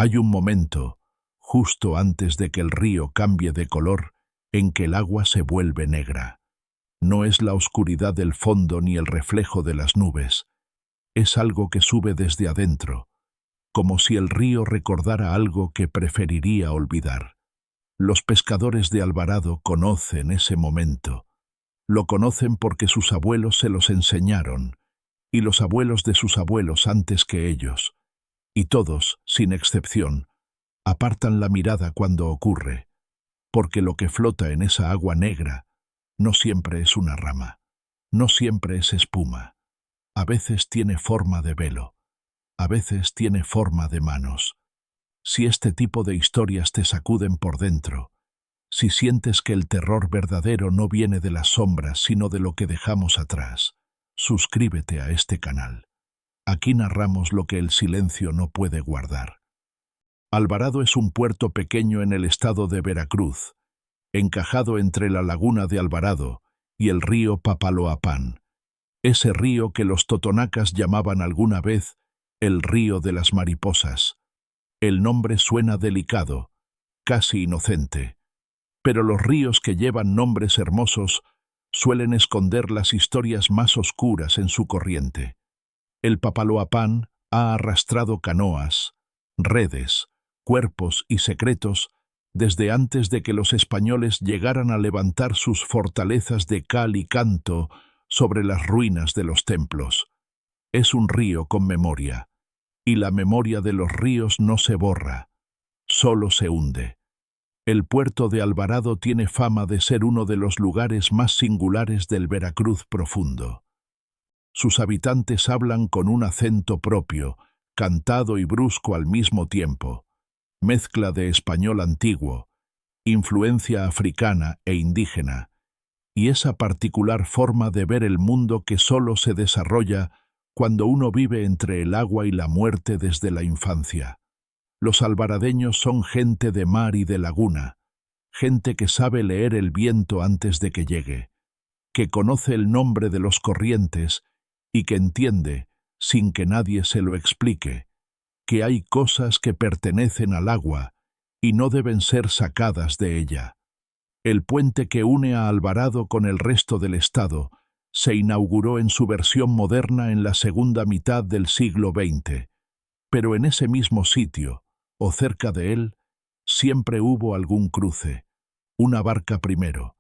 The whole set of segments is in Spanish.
Hay un momento, justo antes de que el río cambie de color, en que el agua se vuelve negra. No es la oscuridad del fondo ni el reflejo de las nubes. Es algo que sube desde adentro, como si el río recordara algo que preferiría olvidar. Los pescadores de Alvarado conocen ese momento. Lo conocen porque sus abuelos se los enseñaron, y los abuelos de sus abuelos antes que ellos. Y todos, sin excepción, apartan la mirada cuando ocurre, porque lo que flota en esa agua negra no siempre es una rama, no siempre es espuma. A veces tiene forma de velo, a veces tiene forma de manos. Si este tipo de historias te sacuden por dentro, si sientes que el terror verdadero no viene de las sombras sino de lo que dejamos atrás, suscríbete a este canal. Aquí narramos lo que el silencio no puede guardar. Alvarado es un puerto pequeño en el estado de Veracruz, encajado entre la laguna de Alvarado y el río Papaloapán, ese río que los totonacas llamaban alguna vez el río de las mariposas. El nombre suena delicado, casi inocente, pero los ríos que llevan nombres hermosos suelen esconder las historias más oscuras en su corriente. El Papaloapán ha arrastrado canoas, redes, cuerpos y secretos desde antes de que los españoles llegaran a levantar sus fortalezas de cal y canto sobre las ruinas de los templos. Es un río con memoria, y la memoria de los ríos no se borra, solo se hunde. El puerto de Alvarado tiene fama de ser uno de los lugares más singulares del Veracruz profundo. Sus habitantes hablan con un acento propio, cantado y brusco al mismo tiempo, mezcla de español antiguo, influencia africana e indígena, y esa particular forma de ver el mundo que solo se desarrolla cuando uno vive entre el agua y la muerte desde la infancia. Los alvaradeños son gente de mar y de laguna, gente que sabe leer el viento antes de que llegue, que conoce el nombre de los corrientes y que entiende, sin que nadie se lo explique, que hay cosas que pertenecen al agua y no deben ser sacadas de ella. El puente que une a Alvarado con el resto del estado se inauguró en su versión moderna en la segunda mitad del siglo XX, pero en ese mismo sitio, o cerca de él, siempre hubo algún cruce, una barca primero,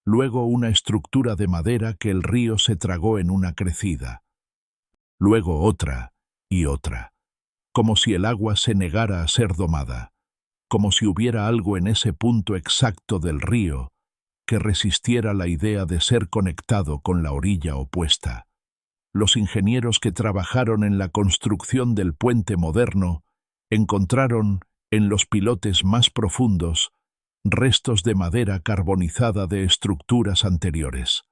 luego una estructura de madera que el río se tragó en una crecida, luego otra y otra, como si el agua se negara a ser domada, como si hubiera algo en ese punto exacto del río que resistiera la idea de ser conectado con la orilla opuesta. Los ingenieros que trabajaron en la construcción del puente moderno encontraron, en los pilotes más profundos, restos de madera carbonizada de estructuras anteriores.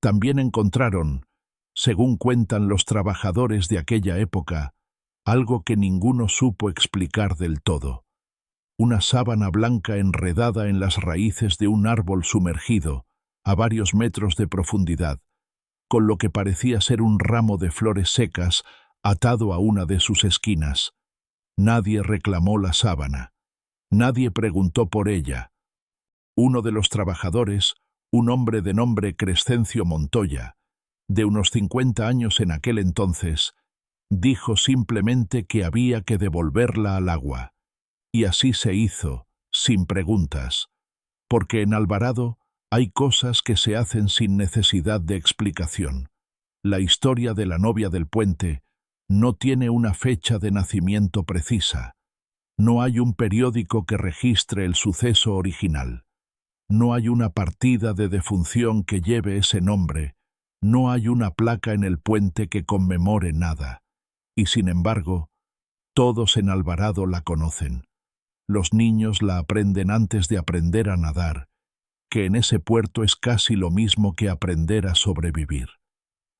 También encontraron, según cuentan los trabajadores de aquella época, algo que ninguno supo explicar del todo. Una sábana blanca enredada en las raíces de un árbol sumergido, a varios metros de profundidad, con lo que parecía ser un ramo de flores secas atado a una de sus esquinas. Nadie reclamó la sábana. Nadie preguntó por ella. Uno de los trabajadores, un hombre de nombre Crescencio Montoya, de unos 50 años en aquel entonces, dijo simplemente que había que devolverla al agua. Y así se hizo, sin preguntas, porque en Alvarado hay cosas que se hacen sin necesidad de explicación. La historia de la novia del puente no tiene una fecha de nacimiento precisa. No hay un periódico que registre el suceso original. No hay una partida de defunción que lleve ese nombre. No hay una placa en el puente que conmemore nada. Y sin embargo, todos en Alvarado la conocen. Los niños la aprenden antes de aprender a nadar, que en ese puerto es casi lo mismo que aprender a sobrevivir.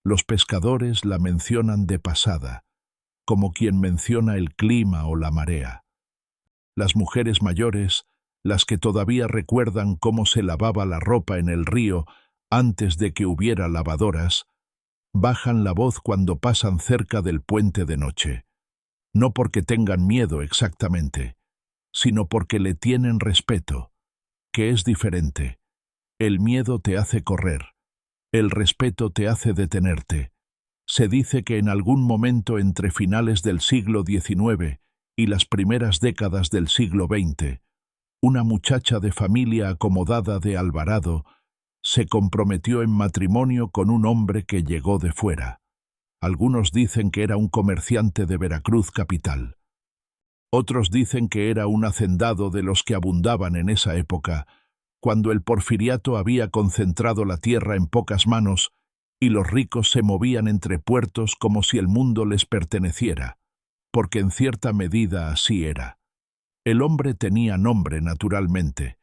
Los pescadores la mencionan de pasada, como quien menciona el clima o la marea. Las mujeres mayores, las que todavía recuerdan cómo se lavaba la ropa en el río antes de que hubiera lavadoras, bajan la voz cuando pasan cerca del puente de noche. no porque tengan miedo exactamente, sino porque le tienen respeto, que es diferente. El miedo te hace correr, el respeto te hace detenerte. Se dice que en algún momento entre finales del siglo XIX y las primeras décadas del siglo XX, una muchacha de familia acomodada de Alvarado se comprometió en matrimonio con un hombre que llegó de fuera. Algunos dicen que era un comerciante de Veracruz capital. Otros dicen que era un hacendado de los que abundaban en esa época, cuando el porfiriato había concentrado la tierra en pocas manos y los ricos se movían entre puertos como si el mundo les perteneciera, porque en cierta medida así era. El hombre tenía nombre, naturalmente,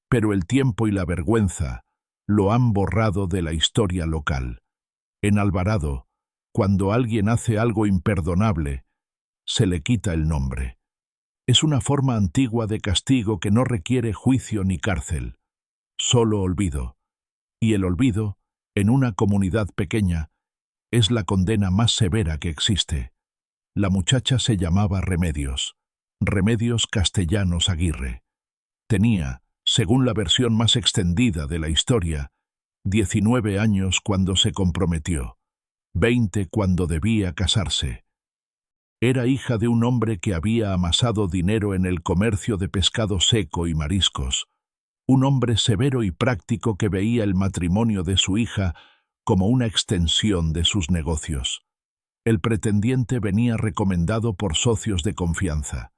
pero el tiempo y la vergüenza lo han borrado de la historia local. En Alvarado, cuando alguien hace algo imperdonable, se le quita el nombre. Es una forma antigua de castigo que no requiere juicio ni cárcel, solo olvido. Y el olvido, en una comunidad pequeña, es la condena más severa que existe. La muchacha se llamaba Remedios Castellanos Aguirre. Tenía, según la versión más extendida de la historia, 19 años cuando se comprometió, 20 cuando debía casarse. Era hija de un hombre que había amasado dinero en el comercio de pescado seco y mariscos, un hombre severo y práctico que veía el matrimonio de su hija como una extensión de sus negocios. El pretendiente venía recomendado por socios de confianza.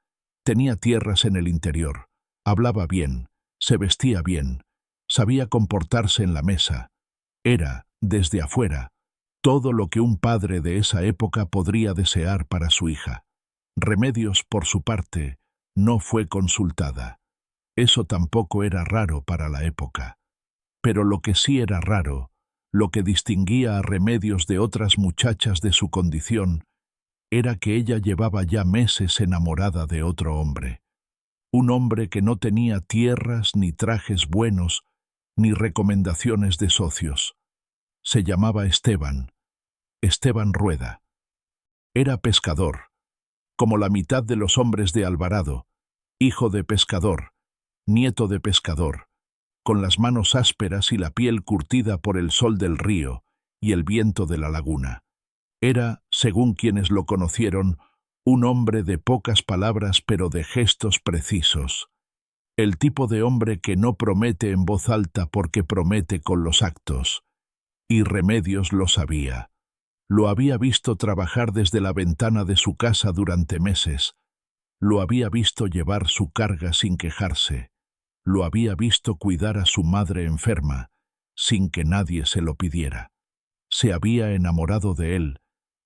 Tenía tierras en el interior, hablaba bien, se vestía bien, sabía comportarse en la mesa. Era, desde afuera, todo lo que un padre de esa época podría desear para su hija. Remedios, por su parte, no fue consultada. Eso tampoco era raro para la época. Pero lo que sí era raro, lo que distinguía a Remedios de otras muchachas de su condición, era que ella llevaba ya meses enamorada de otro hombre. Un hombre que no tenía tierras, ni trajes buenos, ni recomendaciones de socios. Se llamaba Esteban Rueda. Era pescador, como la mitad de los hombres de Alvarado, hijo de pescador, nieto de pescador, con las manos ásperas y la piel curtida por el sol del río y el viento de la laguna. Era, según quienes lo conocieron, un hombre de pocas palabras pero de gestos precisos. El tipo de hombre que no promete en voz alta porque promete con los actos. Y Remedios lo sabía. Lo había visto trabajar desde la ventana de su casa durante meses. Lo había visto llevar su carga sin quejarse. Lo había visto cuidar a su madre enferma, sin que nadie se lo pidiera. Se había enamorado de él,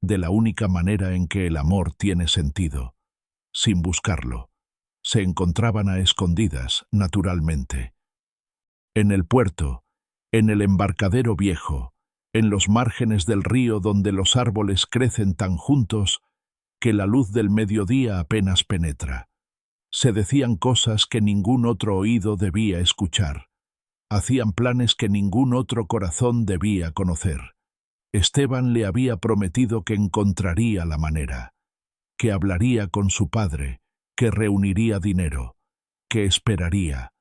de la única manera en que el amor tiene sentido, sin buscarlo. Se encontraban a escondidas, naturalmente. En el puerto, en el embarcadero viejo, en los márgenes del río donde los árboles crecen tan juntos que la luz del mediodía apenas penetra. Se decían cosas que ningún otro oído debía escuchar. Hacían planes que ningún otro corazón debía conocer. Esteban le había prometido que encontraría la manera, que hablaría con su padre, que reuniría dinero, que esperaría.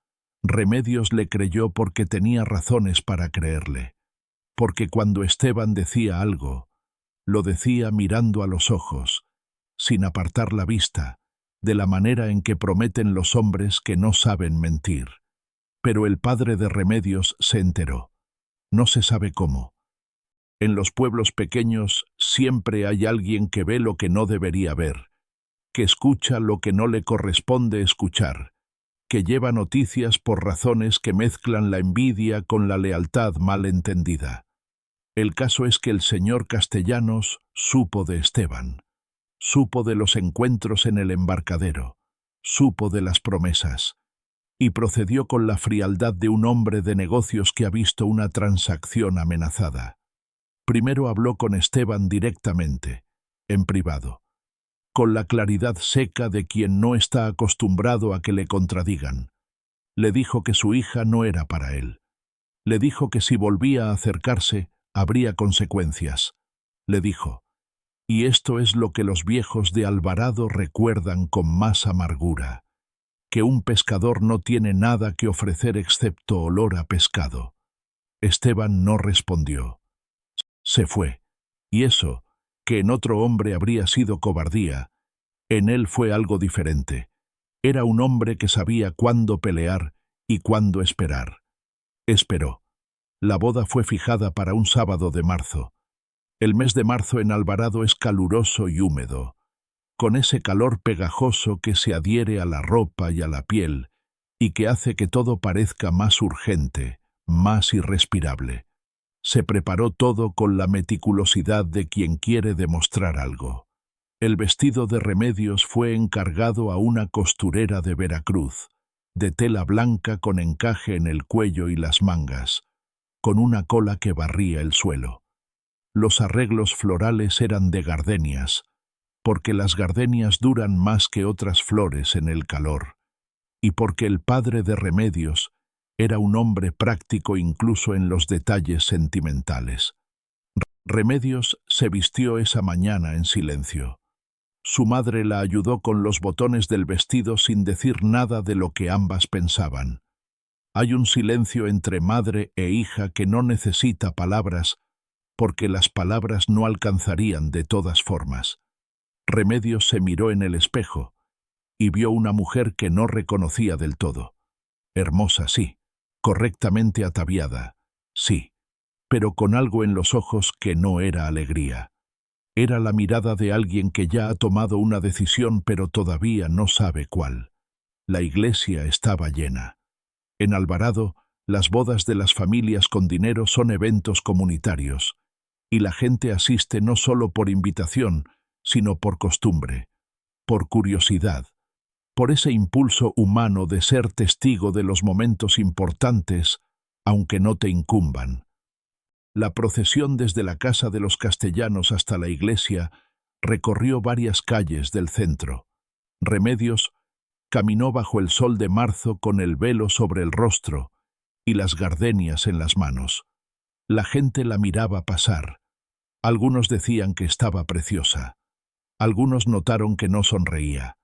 Remedios le creyó porque tenía razones para creerle. Porque cuando Esteban decía algo, lo decía mirando a los ojos, sin apartar la vista, de la manera en que prometen los hombres que no saben mentir. Pero el padre de Remedios se enteró. No se sabe cómo. En los pueblos pequeños siempre hay alguien que ve lo que no debería ver, que escucha lo que no le corresponde escuchar, que lleva noticias por razones que mezclan la envidia con la lealtad mal entendida. El caso es que el señor Castellanos supo de Esteban, supo de los encuentros en el embarcadero, supo de las promesas, y procedió con la frialdad de un hombre de negocios que ha visto una transacción amenazada. Primero habló con Esteban directamente, en privado, con la claridad seca de quien no está acostumbrado a que le contradigan. Le dijo que su hija no era para él. Le dijo que si volvía a acercarse, habría consecuencias. Le dijo, Y esto es lo que los viejos de Alvarado recuerdan con más amargura, que un pescador no tiene nada que ofrecer excepto olor a pescado. Esteban no respondió. Se fue. Y eso, que en otro hombre habría sido cobardía, en él fue algo diferente. Era un hombre que sabía cuándo pelear y cuándo esperar. Esperó. La boda fue fijada para un sábado de marzo. El mes de marzo en Alvarado es caluroso y húmedo, con ese calor pegajoso que se adhiere a la ropa y a la piel y que hace que todo parezca más urgente, más irrespirable. Se preparó todo con la meticulosidad de quien quiere demostrar algo. El vestido de Remedios fue encargado a una costurera de Veracruz, de tela blanca con encaje en el cuello y las mangas, con una cola que barría el suelo. Los arreglos florales eran de gardenias, porque las gardenias duran más que otras flores en el calor, y porque el padre de Remedios era un hombre práctico incluso en los detalles sentimentales. Remedios se vistió esa mañana en silencio. Su madre la ayudó con los botones del vestido sin decir nada de lo que ambas pensaban. Hay un silencio entre madre e hija que no necesita palabras, porque las palabras no alcanzarían de todas formas. Remedios se miró en el espejo y vio una mujer que no reconocía del todo. Hermosa, sí, correctamente ataviada, sí, pero con algo en los ojos que no era alegría. Era la mirada de alguien que ya ha tomado una decisión pero todavía no sabe cuál. La iglesia estaba llena. En Alvarado, las bodas de las familias con dinero son eventos comunitarios, y la gente asiste no solo por invitación, sino por costumbre, por curiosidad, por ese impulso humano de ser testigo de los momentos importantes, aunque no te incumban. La procesión desde la casa de los Castellanos hasta la iglesia recorrió varias calles del centro. Remedios caminó bajo el sol de marzo con el velo sobre el rostro y las gardenias en las manos. La gente la miraba pasar. Algunos decían que estaba preciosa. Algunos notaron que no sonreía.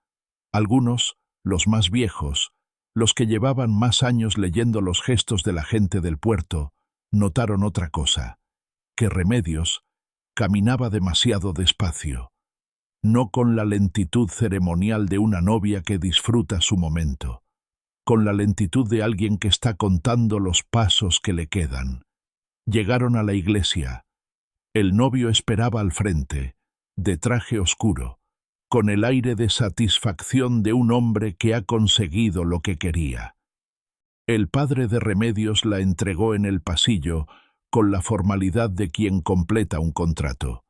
Algunos, los más viejos, los que llevaban más años leyendo los gestos de la gente del puerto, notaron otra cosa, que Remedios caminaba demasiado despacio, no con la lentitud ceremonial de una novia que disfruta su momento, con la lentitud de alguien que está contando los pasos que le quedan. Llegaron a la iglesia. El novio esperaba al frente, de traje oscuro, con el aire de satisfacción de un hombre que ha conseguido lo que quería. El padre de Remedios la entregó en el pasillo con la formalidad de quien completa un contrato.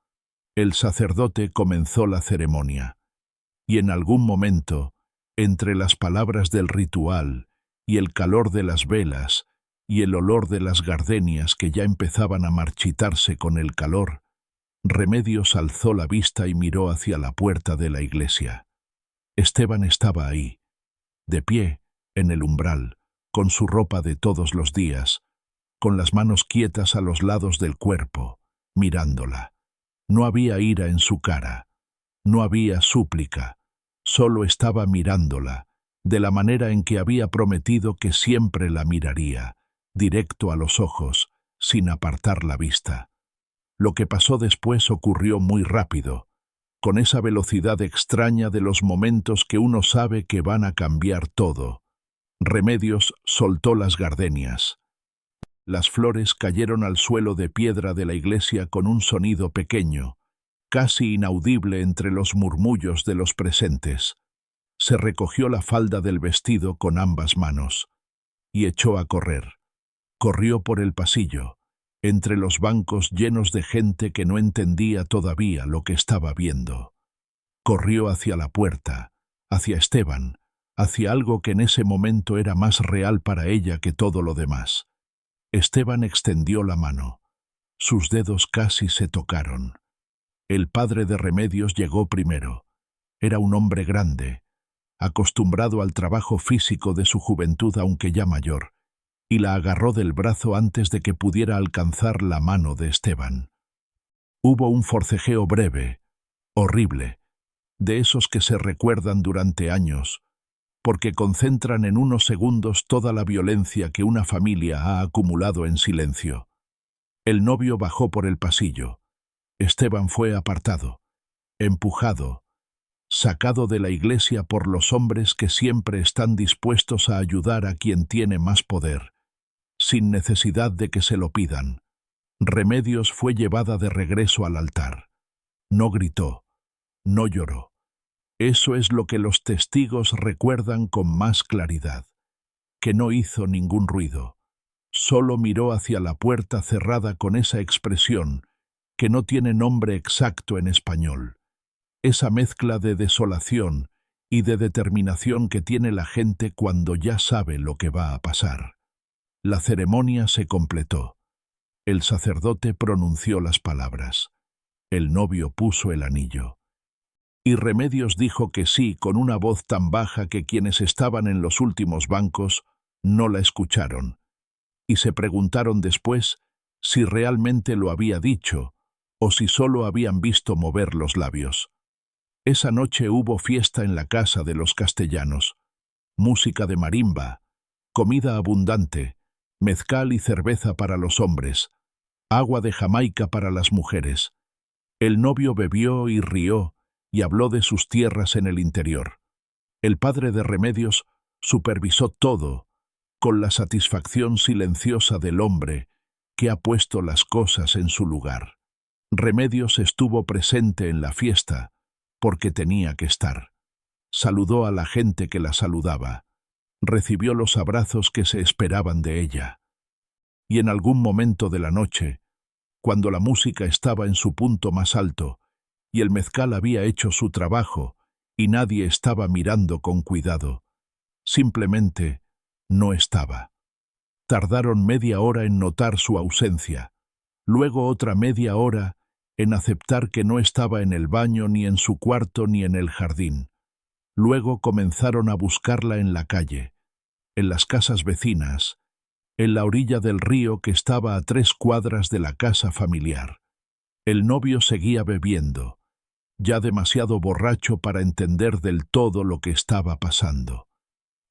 El sacerdote comenzó la ceremonia, y en algún momento, entre las palabras del ritual y el calor de las velas y el olor de las gardenias que ya empezaban a marchitarse con el calor, Remedios alzó la vista y miró hacia la puerta de la iglesia. Esteban estaba ahí, de pie, en el umbral, con su ropa de todos los días, con las manos quietas a los lados del cuerpo, mirándola. No había ira en su cara, no había súplica, solo estaba mirándola, de la manera en que había prometido que siempre la miraría, directo a los ojos, sin apartar la vista. Lo que pasó después ocurrió muy rápido, con esa velocidad extraña de los momentos que uno sabe que van a cambiar todo. Remedios soltó las gardenias. Las flores cayeron al suelo de piedra de la iglesia con un sonido pequeño, casi inaudible entre los murmullos de los presentes. Se recogió la falda del vestido con ambas manos y echó a correr. Corrió por el pasillo, entre los bancos llenos de gente que no entendía todavía lo que estaba viendo. Corrió hacia la puerta, hacia Esteban, hacia algo que en ese momento era más real para ella que todo lo demás. Esteban extendió la mano. Sus dedos casi se tocaron. El padre de Remedios llegó primero. Era un hombre grande, acostumbrado al trabajo físico de su juventud aunque ya mayor, y la agarró del brazo antes de que pudiera alcanzar la mano de Esteban. Hubo un forcejeo breve, Horrible, de esos que se recuerdan durante años, porque concentran en unos segundos toda la violencia que una familia ha acumulado en silencio. El novio bajó por el pasillo. Esteban fue apartado, empujado, sacado de la iglesia por los hombres que siempre están dispuestos a ayudar a quien tiene más poder, sin necesidad de que se lo pidan. Remedios fue llevada de regreso al altar. No gritó, no lloró. Eso es lo que los testigos recuerdan con más claridad, que no hizo ningún ruido. Solo miró hacia la puerta cerrada con esa expresión que no tiene nombre exacto en español. Esa mezcla de desolación y de determinación que tiene la gente cuando ya sabe lo que va a pasar. La ceremonia se completó. El sacerdote pronunció las palabras. El novio puso el anillo. Y Remedios dijo que sí con una voz tan baja que quienes estaban en los últimos bancos no la escucharon, y se preguntaron después si realmente lo había dicho o si solo habían visto mover los labios. Esa noche hubo fiesta en la casa de los Castellanos, música de marimba, comida abundante, mezcal y cerveza para los hombres, agua de Jamaica para las mujeres. El novio bebió y rió y habló de sus tierras en el interior. El padre de Remedios supervisó todo, con la satisfacción silenciosa del hombre que ha puesto las cosas en su lugar. Remedios estuvo presente en la fiesta, porque tenía que estar. Saludó a la gente que la saludaba. Recibió los abrazos que se esperaban de ella. Y en algún momento de la noche, cuando la música estaba en su punto más alto, y el mezcal había hecho su trabajo, y nadie estaba mirando con cuidado, simplemente no estaba. Tardaron media hora en notar su ausencia, luego otra media hora en aceptar que no estaba en el baño, ni en su cuarto, ni en el jardín. Luego comenzaron a buscarla en la calle, en las casas vecinas, en la orilla del río que estaba a 3 cuadras de la casa familiar. El novio seguía bebiendo, ya demasiado borracho para entender del todo lo que estaba pasando.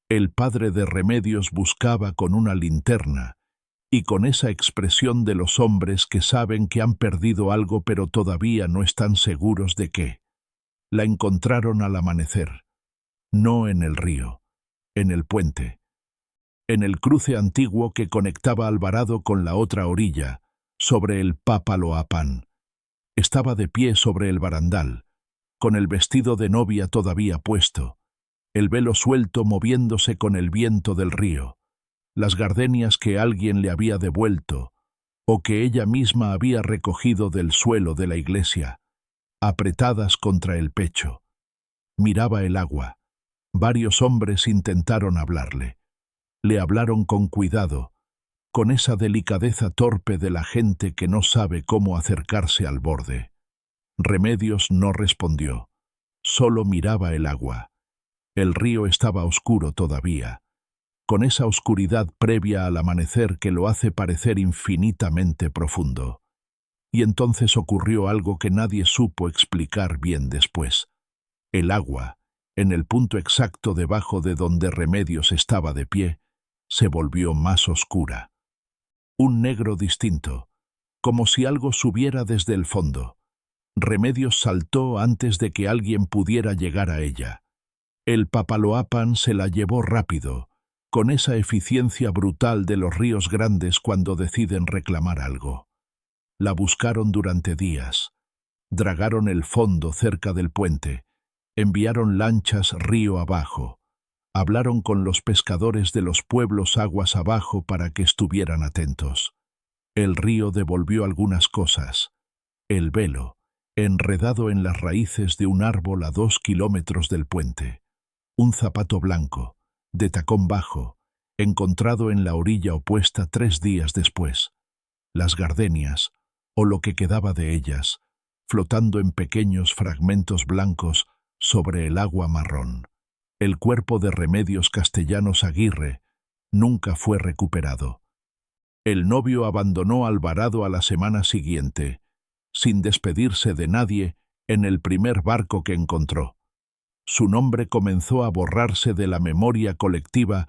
El padre de Remedios buscaba con una linterna, y con esa expresión de los hombres que saben que han perdido algo pero todavía no están seguros de qué. La encontraron al amanecer, no en el río, en el puente, en el cruce antiguo que conectaba Alvarado con la otra orilla, sobre el Papaloapan. Estaba de pie sobre el barandal, con el vestido de novia todavía puesto, el velo suelto moviéndose con el viento del río, las gardenias que alguien le había devuelto o que ella misma había recogido del suelo de la iglesia, apretadas contra el pecho. Miraba el agua. Varios hombres intentaron hablarle. Le hablaron con cuidado, con esa delicadeza torpe de la gente que no sabe cómo acercarse al borde. Remedios no respondió, solo miraba el agua. El río estaba oscuro todavía, con esa oscuridad previa al amanecer que lo hace parecer infinitamente profundo. Y entonces ocurrió algo que nadie supo explicar bien después. El agua, en el punto exacto debajo de donde Remedios estaba de pie, se volvió más oscura. Un negro distinto, como si algo subiera desde el fondo. Remedios saltó antes de que alguien pudiera llegar a ella. El Papaloapan se la llevó rápido, con esa eficiencia brutal de los ríos grandes cuando deciden reclamar algo. La buscaron durante días. Dragaron el fondo cerca del puente. Enviaron lanchas río abajo. Hablaron con los pescadores de los pueblos aguas abajo para que estuvieran atentos. El río devolvió algunas cosas. El velo, enredado en las raíces de un árbol a 2 kilómetros del puente. Un zapato blanco, de tacón bajo, encontrado en la orilla opuesta 3 días después. Las gardenias, o lo que quedaba de ellas, flotando en pequeños fragmentos blancos sobre el agua marrón. El cuerpo de Remedios Castellanos Aguirre nunca fue recuperado. El novio abandonó Alvarado a la semana siguiente, sin despedirse de nadie en el primer barco que encontró. Su nombre comenzó a borrarse de la memoria colectiva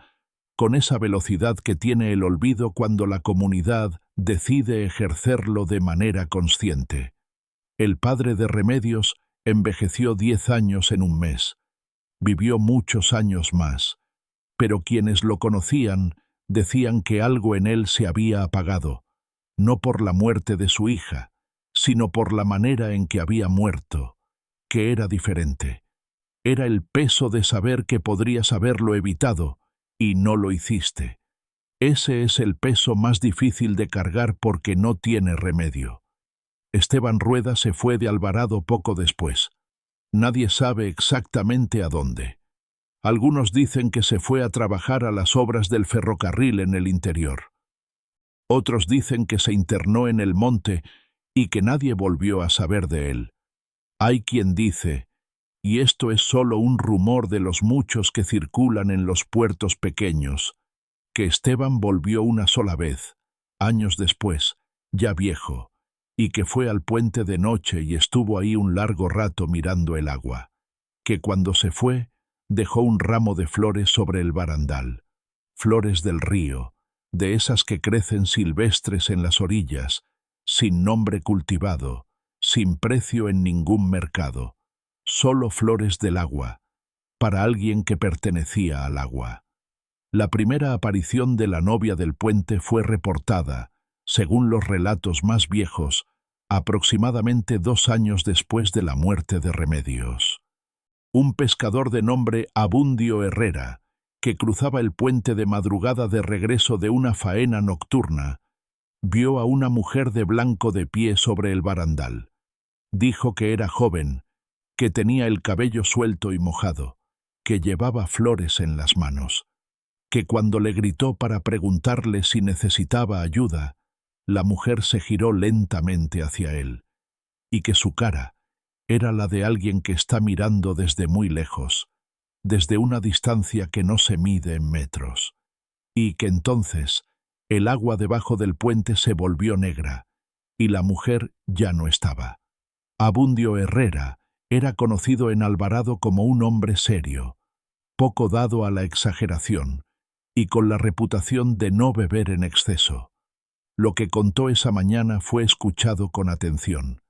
con esa velocidad que tiene el olvido cuando la comunidad decide ejercerlo de manera consciente. El padre de Remedios envejeció 10 años en un mes. Vivió muchos años más, pero quienes lo conocían decían que algo en él se había apagado, no por la muerte de su hija, sino por la manera en que había muerto, que era diferente. Era el peso de saber que podrías haberlo evitado, y no lo hiciste. Ese es el peso más difícil de cargar porque no tiene remedio. Esteban Rueda se fue de Alvarado poco después. Nadie sabe exactamente a dónde. Algunos dicen que se fue a trabajar a las obras del ferrocarril en el interior. Otros dicen que se internó en el monte y que nadie volvió a saber de él. Hay quien dice, y esto es solo un rumor de los muchos que circulan en los puertos pequeños, que Esteban volvió una sola vez, años después, ya viejo, y que fue al puente de noche y estuvo ahí un largo rato mirando el agua, que cuando se fue, dejó un ramo de flores sobre el barandal, flores del río, de esas que crecen silvestres en las orillas, sin nombre cultivado, sin precio en ningún mercado, solo flores del agua, para alguien que pertenecía al agua. La primera aparición de la novia del puente fue reportada, según los relatos más viejos, aproximadamente 2 años después de la muerte de Remedios. Un pescador de nombre Abundio Herrera, que cruzaba el puente de madrugada de regreso de una faena nocturna, vio a una mujer de blanco de pie sobre el barandal. Dijo que era joven, que tenía el cabello suelto y mojado, que llevaba flores en las manos, que cuando le gritó para preguntarle si necesitaba ayuda, la mujer se giró lentamente hacia él, y que su cara era la de alguien que está mirando desde muy lejos, desde una distancia que no se mide en metros, y que entonces el agua debajo del puente se volvió negra, y la mujer ya no estaba. Abundio Herrera era conocido en Alvarado como un hombre serio, poco dado a la exageración, y con la reputación de no beber en exceso. Lo que contó esa mañana fue escuchado con atención.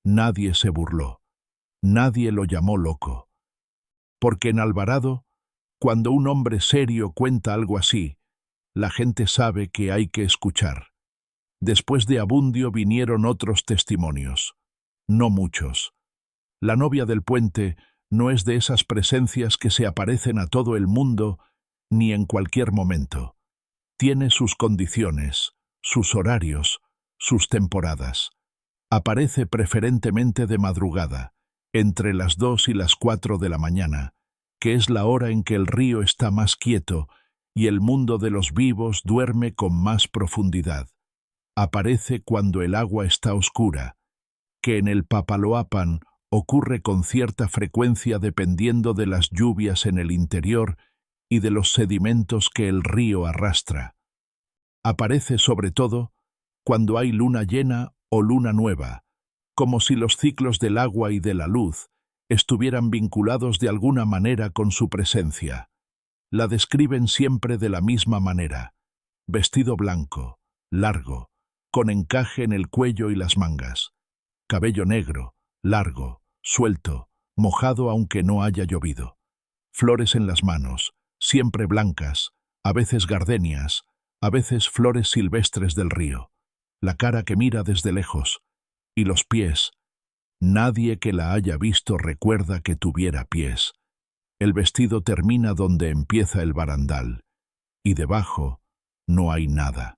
Nadie se burló. Nadie lo llamó loco. Porque en Alvarado, cuando un hombre serio cuenta algo así, la gente sabe que hay que escuchar. Después de Abundio vinieron otros testimonios. No muchos. La novia del puente no es de esas presencias que se aparecen a todo el mundo ni en cualquier momento. Tiene sus condiciones, sus horarios, sus temporadas. Aparece preferentemente de madrugada, entre las 2 y las 4 de la mañana, que es la hora en que el río está más quieto y el mundo de los vivos duerme con más profundidad. Aparece cuando el agua está oscura, que en el Papaloapan ocurre con cierta frecuencia dependiendo de las lluvias en el interior y de los sedimentos que el río arrastra. Aparece sobre todo cuando hay luna llena o luna nueva, como si los ciclos del agua y de la luz estuvieran vinculados de alguna manera con su presencia. La describen siempre de la misma manera: vestido blanco, largo, con encaje en el cuello y las mangas, cabello negro, largo, suelto, mojado aunque no haya llovido, flores en las manos, siempre blancas, a veces gardenias, a veces flores silvestres del río, la cara que mira desde lejos, y los pies. Nadie que la haya visto recuerda que tuviera pies. El vestido termina donde empieza el barandal, y debajo no hay nada.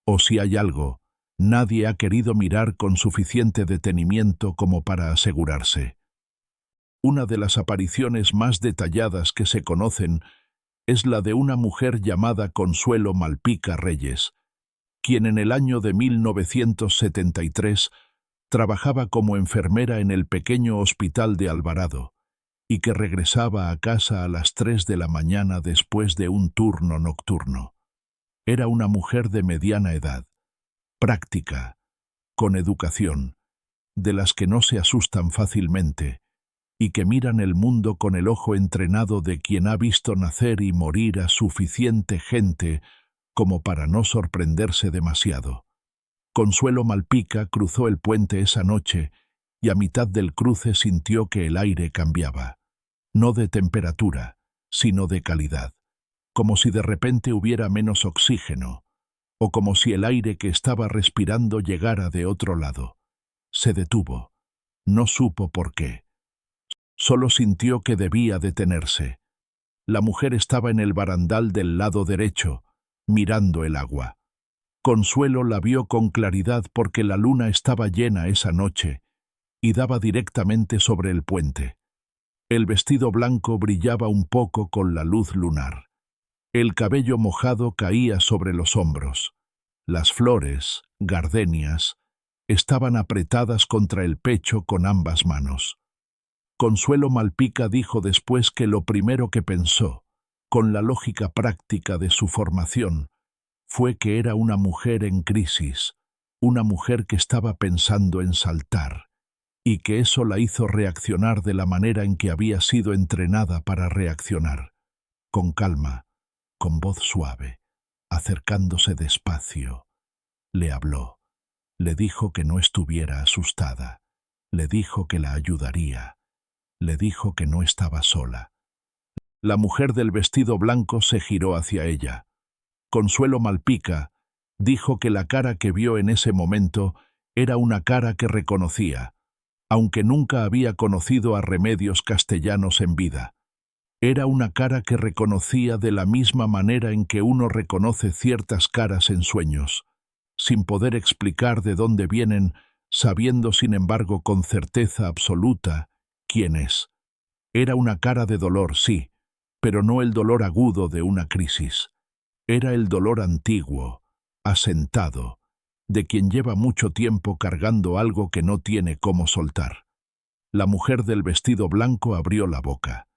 O si hay algo, nadie ha querido mirar con suficiente detenimiento como para asegurarse. Una de las apariciones más detalladas que se conocen es la de una mujer llamada Consuelo Malpica Reyes, quien en el año de 1973 trabajaba como enfermera en el pequeño hospital de Alvarado y que regresaba a casa a las 3 de la mañana después de un turno nocturno. Era una mujer de mediana edad, práctica, con educación, de las que no se asustan fácilmente, y que miran el mundo con el ojo entrenado de quien ha visto nacer y morir a suficiente gente como para no sorprenderse demasiado. Consuelo Malpica cruzó el puente esa noche y a mitad del cruce sintió que el aire cambiaba, no de temperatura, sino de calidad, como si de repente hubiera menos oxígeno, o como si el aire que estaba respirando llegara de otro lado. Se detuvo. No supo por qué. Solo sintió que debía detenerse. La mujer estaba en el barandal del lado derecho, mirando el agua. Consuelo la vio con claridad porque la luna estaba llena esa noche y daba directamente sobre el puente. El vestido blanco brillaba un poco con la luz lunar. El cabello mojado caía sobre los hombros. Las flores, gardenias, estaban apretadas contra el pecho con ambas manos. Consuelo Malpica dijo después que lo primero que pensó, con la lógica práctica de su formación, fue que era una mujer en crisis, una mujer que estaba pensando en saltar, y que eso la hizo reaccionar de la manera en que había sido entrenada para reaccionar, con calma, con voz suave, acercándose despacio. Le habló, le dijo que no estuviera asustada, le dijo que la ayudaría, le dijo que no estaba sola. La mujer del vestido blanco se giró hacia ella. Consuelo Malpica dijo que la cara que vio en ese momento era una cara que reconocía, aunque nunca había conocido a Remedios Castellanos en vida. Era una cara que reconocía de la misma manera en que uno reconoce ciertas caras en sueños, sin poder explicar de dónde vienen, sabiendo sin embargo con certeza absoluta quién es. Era una cara de dolor, sí, pero no el dolor agudo de una crisis. Era el dolor antiguo, asentado, de quien lleva mucho tiempo cargando algo que no tiene cómo soltar. La mujer del vestido blanco abrió la boca.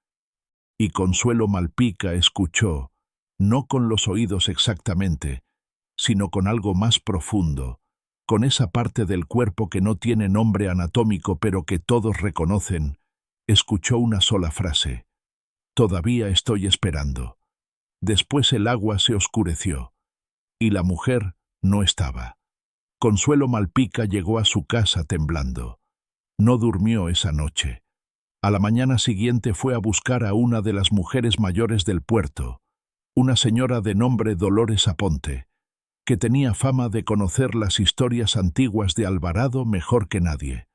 Y Consuelo Malpica escuchó, no con los oídos exactamente, sino con algo más profundo, con esa parte del cuerpo que no tiene nombre anatómico pero que todos reconocen, escuchó una sola frase. Todavía estoy esperando. Después el agua se oscureció, y la mujer no estaba. Consuelo Malpica llegó a su casa temblando. No durmió esa noche. A la mañana siguiente fue a buscar a una de las mujeres mayores del puerto, una señora de nombre Dolores Aponte, que tenía fama de conocer las historias antiguas de Alvarado mejor que nadie.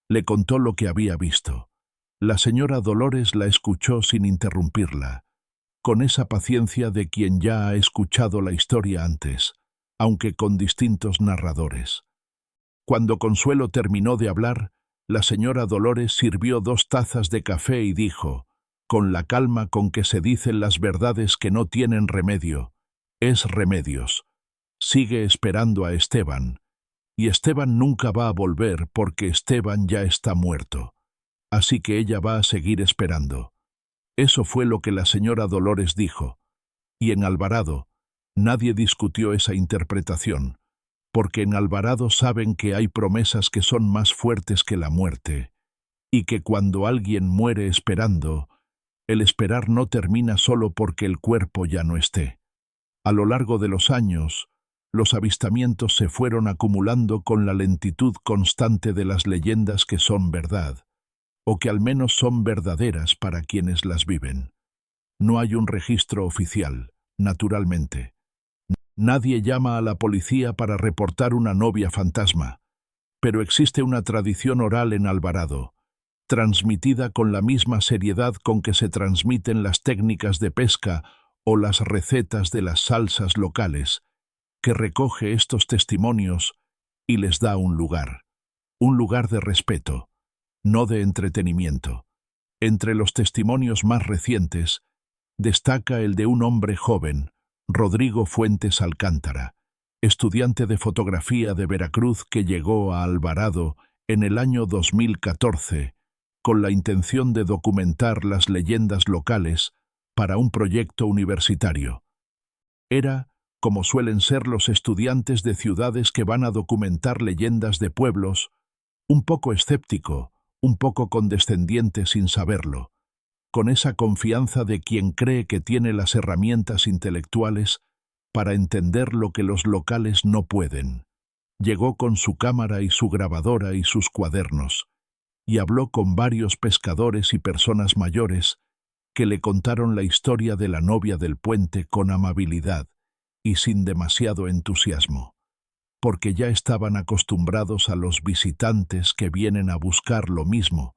Le contó lo que había visto. La señora Dolores la escuchó sin interrumpirla, con esa paciencia de quien ya ha escuchado la historia antes, aunque con distintos narradores. Cuando Consuelo terminó de hablar, la señora Dolores sirvió 2 tazas de café y dijo, con la calma con que se dicen las verdades que no tienen remedio, es Remedios. Sigue esperando a Esteban, y Esteban nunca va a volver porque Esteban ya está muerto. Así que ella va a seguir esperando. Eso fue lo que la señora Dolores dijo, y en Alvarado nadie discutió esa interpretación, porque en Alvarado saben que hay promesas que son más fuertes que la muerte, y que cuando alguien muere esperando, el esperar no termina solo porque el cuerpo ya no esté. A lo largo de los años, los avistamientos se fueron acumulando con la lentitud constante de las leyendas que son verdad, o que al menos son verdaderas para quienes las viven. No hay un registro oficial, naturalmente. Nadie llama a la policía para reportar una novia fantasma, pero existe una tradición oral en Alvarado, transmitida con la misma seriedad con que se transmiten las técnicas de pesca o las recetas de las salsas locales, que recoge estos testimonios y les da un lugar de respeto, no de entretenimiento. Entre los testimonios más recientes, destaca el de un hombre joven, Rodrigo Fuentes Alcántara, estudiante de fotografía de Veracruz que llegó a Alvarado en el año 2014 con la intención de documentar las leyendas locales para un proyecto universitario. Era, como suelen ser los estudiantes de ciudades que van a documentar leyendas de pueblos, un poco escéptico, un poco condescendiente sin saberlo, con esa confianza de quien cree que tiene las herramientas intelectuales para entender lo que los locales no pueden. Llegó con su cámara y su grabadora y sus cuadernos, y habló con varios pescadores y personas mayores que le contaron la historia de la novia del puente con amabilidad y sin demasiado entusiasmo, porque ya estaban acostumbrados a los visitantes que vienen a buscar lo mismo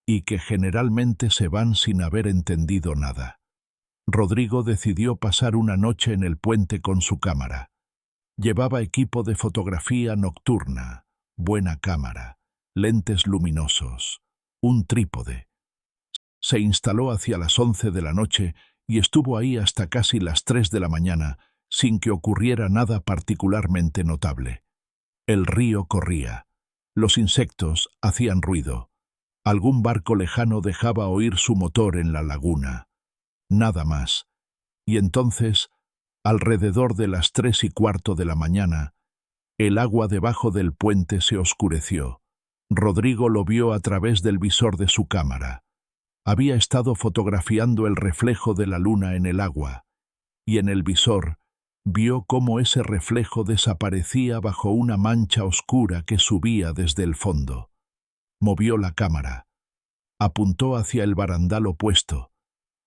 y que generalmente se van sin haber entendido nada. Rodrigo decidió pasar una noche en el puente con su cámara. Llevaba equipo de fotografía nocturna, buena cámara, lentes luminosos, un trípode. Se instaló hacia las 11 de la noche y estuvo ahí hasta casi las 3 de la mañana, sin que ocurriera nada particularmente notable. El río corría. Los insectos hacían ruido. Algún barco lejano dejaba oír su motor en la laguna. Nada más. Y entonces, alrededor de las 3:15 de la mañana, el agua debajo del puente se oscureció. Rodrigo lo vio a través del visor de su cámara. Había estado fotografiando el reflejo de la luna en el agua, y en el visor vio cómo ese reflejo desaparecía bajo una mancha oscura que subía desde el fondo. Movió la cámara, apuntó hacia el barandal opuesto,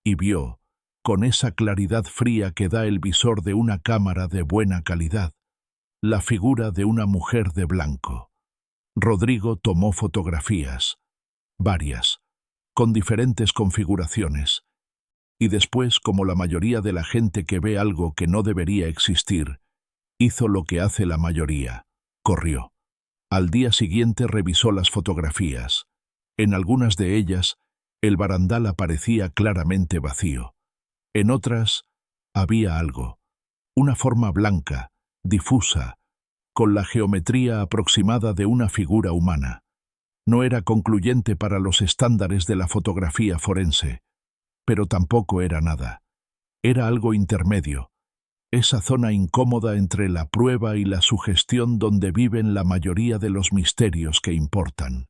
y vio, con esa claridad fría que da el visor de una cámara de buena calidad, la figura de una mujer de blanco. Rodrigo tomó fotografías, varias, con diferentes configuraciones, y después, como la mayoría de la gente que ve algo que no debería existir, hizo lo que hace la mayoría: corrió. Al día siguiente revisó las fotografías. En algunas de ellas, el barandal aparecía claramente vacío. En otras, había algo, una forma blanca, difusa, con la geometría aproximada de una figura humana. No era concluyente para los estándares de la fotografía forense, pero tampoco era nada. Era algo intermedio, esa zona incómoda entre la prueba y la sugestión donde viven la mayoría de los misterios que importan.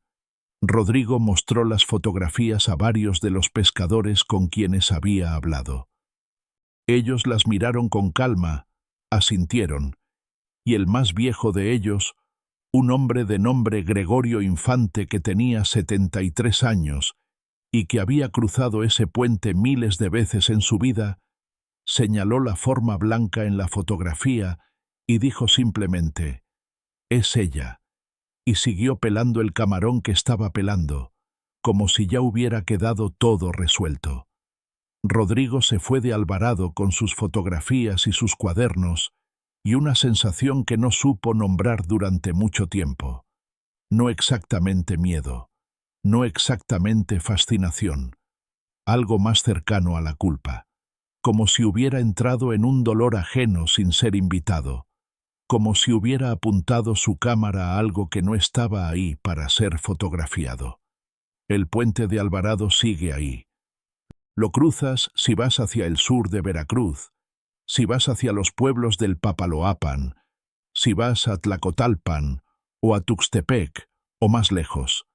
Rodrigo mostró las fotografías a varios de los pescadores con quienes había hablado. Ellos las miraron con calma, asintieron, y el más viejo de ellos, un hombre de nombre Gregorio Infante que tenía 73 años y que había cruzado ese puente miles de veces en su vida, señaló la forma blanca en la fotografía y dijo simplemente: «Es ella», y siguió pelando el camarón que estaba pelando, como si ya hubiera quedado todo resuelto. Rodrigo se fue de Alvarado con sus fotografías y sus cuadernos, y una sensación que no supo nombrar durante mucho tiempo. No exactamente miedo, no exactamente fascinación, algo más cercano a la culpa, como si hubiera entrado en un dolor ajeno sin ser invitado, como si hubiera apuntado su cámara a algo que no estaba ahí para ser fotografiado. El puente de Alvarado sigue ahí. Lo cruzas si vas hacia el sur de Veracruz, si vas hacia los pueblos del Papaloapan, si vas a Tlacotalpan o a Tuxtepec o más lejos.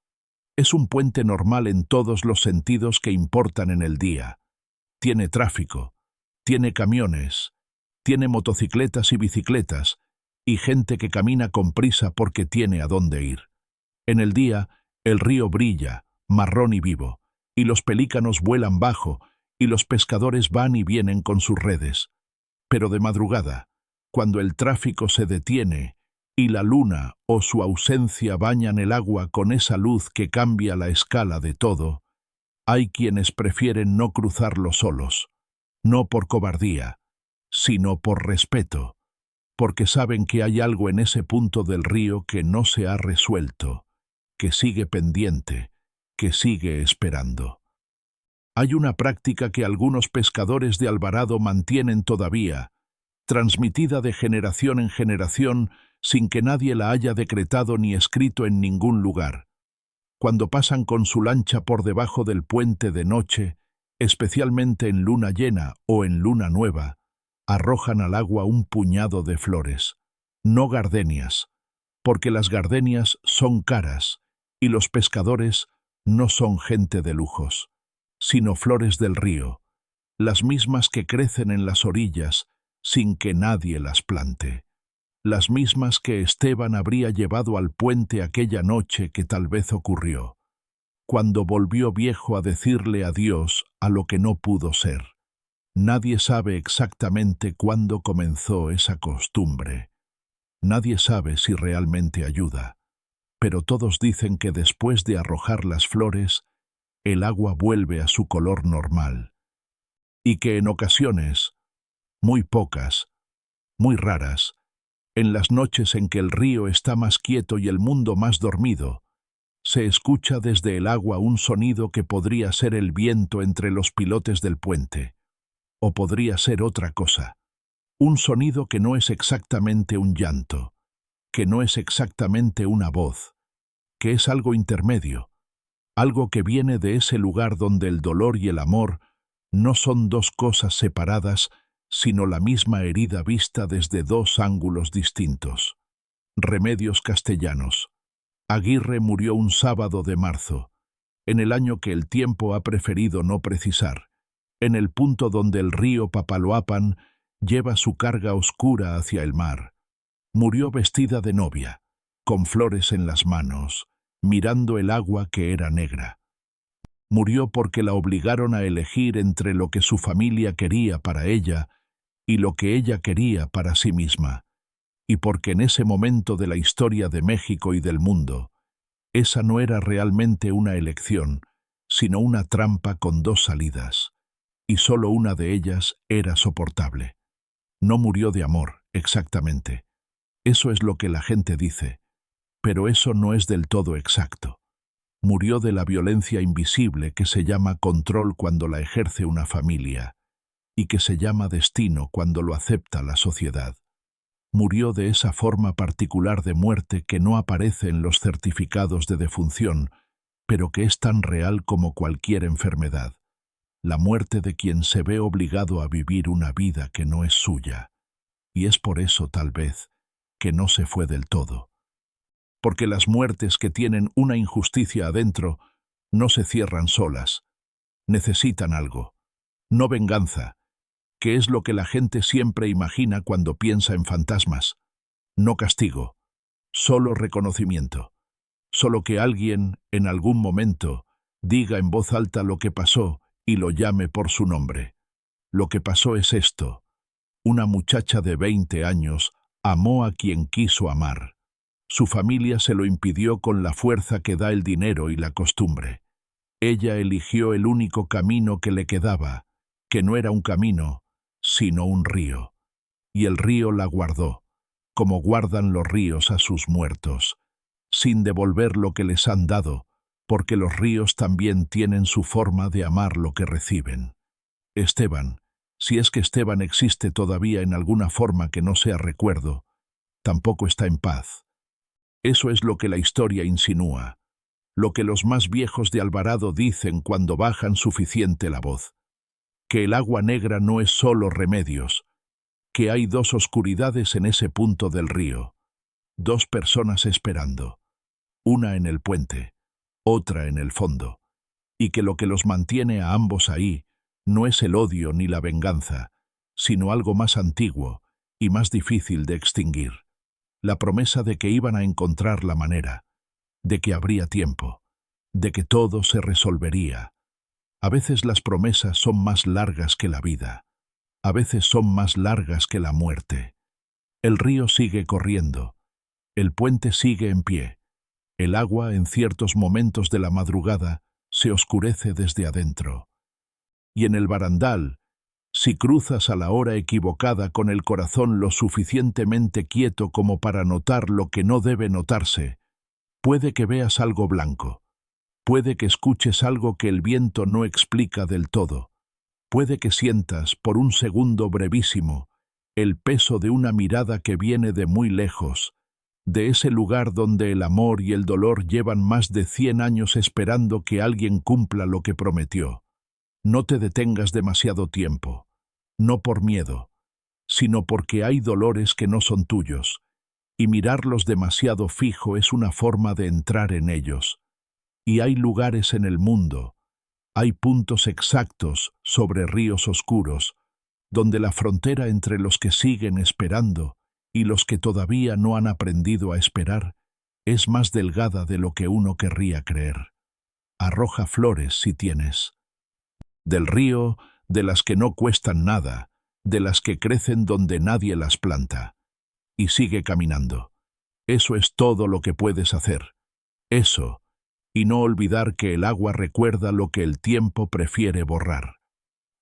Es un puente normal en todos los sentidos que importan en el día. Tiene tráfico, tiene camiones, tiene motocicletas y bicicletas, y gente que camina con prisa porque tiene a dónde ir. En el día, el río brilla, marrón y vivo, y los pelícanos vuelan bajo, y los pescadores van y vienen con sus redes. Pero de madrugada, cuando el tráfico se detiene y la luna o su ausencia bañan el agua con esa luz que cambia la escala de todo, hay quienes prefieren no cruzarlo solos, no por cobardía, sino por respeto, porque saben que hay algo en ese punto del río que no se ha resuelto, que sigue pendiente, que sigue esperando. Hay una práctica que algunos pescadores de Alvarado mantienen todavía, transmitida de generación en generación sin que nadie la haya decretado ni escrito en ningún lugar. Cuando pasan con su lancha por debajo del puente de noche, especialmente en luna llena o en luna nueva, arrojan al agua un puñado de flores, no gardenias, porque las gardenias son caras Y los pescadores no son gente de lujos, sino flores del río, las mismas que crecen en las orillas sin que nadie las plante, las mismas que Esteban habría llevado al puente aquella noche que tal vez ocurrió, cuando volvió viejo a decirle adiós a lo que no pudo ser. Nadie sabe exactamente cuándo comenzó esa costumbre. Nadie sabe si realmente ayuda, pero todos dicen que después de arrojar las flores, el agua vuelve a su color normal, y que en ocasiones, muy pocas, muy raras, en las noches en que el río está más quieto y el mundo más dormido, se escucha desde el agua un sonido que podría ser el viento entre los pilotes del puente, o podría ser otra cosa, un sonido que no es exactamente un llanto, que no es exactamente una voz, que es algo intermedio, algo que viene de ese lugar donde el dolor y el amor no son dos cosas separadas, sino la misma herida vista desde dos ángulos distintos. Remedios castellanos. Aguirre murió un sábado de marzo, en el año que el tiempo ha preferido no precisar, en el punto donde el río Papaloapan lleva su carga oscura hacia el mar. Murió vestida de novia, con flores en las manos, mirando el agua que era negra. Murió porque la obligaron a elegir entre lo que su familia quería para ella y lo que ella quería para sí misma, y porque en ese momento de la historia de México y del mundo, esa no era realmente una elección, sino una trampa con dos salidas, y solo una de ellas era soportable. No murió de amor, exactamente. Eso es lo que la gente dice, pero eso no es del todo exacto. Murió de la violencia invisible que se llama control cuando la ejerce una familia, y que se llama destino cuando lo acepta la sociedad. Murió de esa forma particular de muerte que no aparece en los certificados de defunción, pero que es tan real como cualquier enfermedad. La muerte de quien se ve obligado a vivir una vida que no es suya. Y es por eso, tal vez, que no se fue del todo. Porque las muertes que tienen una injusticia adentro no se cierran solas. Necesitan algo. No venganza, que es lo que la gente siempre imagina cuando piensa en fantasmas. No castigo, solo reconocimiento. Solo que alguien, en algún momento, diga en voz alta lo que pasó y lo llame por su nombre. Lo que pasó es esto. Una muchacha de 20 años amó a quien quiso amar. Su familia se lo impidió con la fuerza que da el dinero y la costumbre. Ella eligió el único camino que le quedaba, que no era un camino, sino un río. Y el río la guardó, como guardan los ríos a sus muertos, sin devolver lo que les han dado, porque los ríos también tienen su forma de amar lo que reciben. Esteban, si es que Esteban existe todavía en alguna forma que no sea recuerdo, tampoco está en paz. Eso es lo que la historia insinúa, lo que los más viejos de Alvarado dicen cuando bajan suficiente la voz, que el agua negra no es solo remedios, que hay dos oscuridades en ese punto del río, dos personas esperando, una en el puente, otra en el fondo, y que lo que los mantiene a ambos ahí no es el odio ni la venganza, sino algo más antiguo y más difícil de extinguir. La promesa de que iban a encontrar la manera, de que habría tiempo, de que todo se resolvería. A veces las promesas son más largas que la vida, a veces son más largas que la muerte. El río sigue corriendo, el puente sigue en pie, el agua en ciertos momentos de la madrugada se oscurece desde adentro. Y en el barandal, si cruzas a la hora equivocada con el corazón lo suficientemente quieto como para notar lo que no debe notarse, puede que veas algo blanco, puede que escuches algo que el viento no explica del todo, puede que sientas, por un segundo brevísimo, el peso de una mirada que viene de muy lejos, de ese lugar donde el amor y el dolor llevan más de 100 años esperando que alguien cumpla lo que prometió. No te detengas demasiado tiempo, no por miedo, sino porque hay dolores que no son tuyos, y mirarlos demasiado fijo es una forma de entrar en ellos, Y hay lugares en el mundo, hay puntos exactos sobre ríos oscuros, donde la frontera entre los que siguen esperando y los que todavía no han aprendido a esperar es más delgada de lo que uno querría creer. Arroja flores si tienes. Del río, de las que no cuestan nada, de las que crecen donde nadie las planta. Y sigue caminando. Eso es todo lo que puedes hacer. Eso, y no olvidar que el agua recuerda lo que el tiempo prefiere borrar.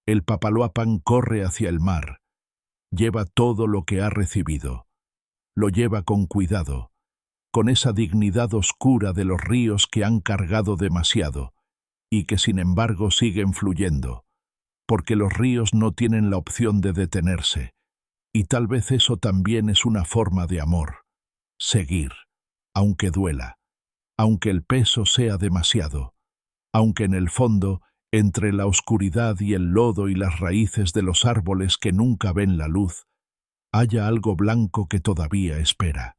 El Papaloapan corre hacia el mar. Lleva todo lo que ha recibido. Lo lleva con cuidado, con esa dignidad oscura de los ríos que han cargado demasiado y que sin embargo siguen fluyendo, porque los ríos no tienen la opción de detenerse, y tal vez eso también es una forma de amor. Seguir, aunque duela, aunque el peso sea demasiado, aunque en el fondo, entre la oscuridad y el lodo y las raíces de los árboles que nunca ven la luz, haya algo blanco que todavía espera.